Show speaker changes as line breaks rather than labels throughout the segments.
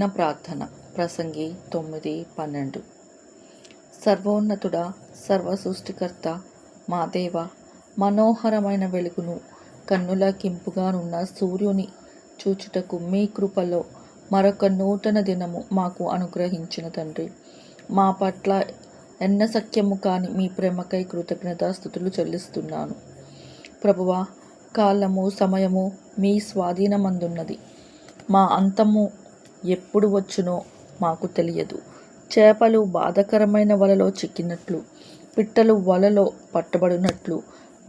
విఘ్న ప్రార్థన. ప్రసంగి 9:12. సర్వోన్నతుడా, సర్వసృష్టికర్త, మా దేవ, మనోహరమైన వెలుగును కన్నులకింపుగానున్న సూర్యుని చూచుటకు మీ కృపలో మరొక నూతన దినము మాకు అనుగ్రహించిన తండ్రి, మా పట్ల ఎన్నసఖ్యము కాని మీ ప్రేమకై కృతజ్ఞతాస్తుతులు చెల్లిస్తున్నాను. ప్రభువా, కాలము సమయము మీ స్వాధీనమందున్నది. మా అంతము ఎప్పుడు వచ్చునో మాకు తెలియదు. చేపలు బాధకరమైన వలలో చిక్కినట్లు, పిట్టలు వలలో పట్టబడినట్లు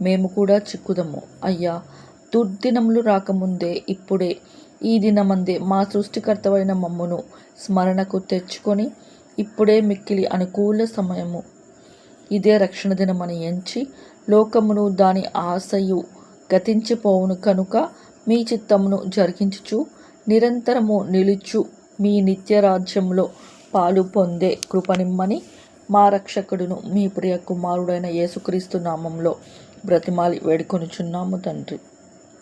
మేము కూడా చిక్కుదము. అయ్యా, దుర్దినములు రాకముందే, ఇప్పుడే, ఈ దినమందే మా సృష్టికర్తవైన మమ్మును స్మరణకు తెచ్చుకొని, ఇప్పుడే మిక్కిలి అనుకూల సమయము, ఇదే రక్షణ దినమని ఎంచి, లోకమును దాని ఆశయు గతించిపోవును కనుక మీ చిత్తమును జరిగించుచు నిరంతరము నిలుచు మీ నిత్యరాజ్యంలో పాలు పొందే కృపనిమ్మని మా రక్షకుడును మీ ప్రియ కుమారుడైన యేసుక్రీస్తు నామంలో బ్రతిమాలి వేడుకొనుచున్నాము తండ్రి.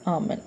ఆమెన్.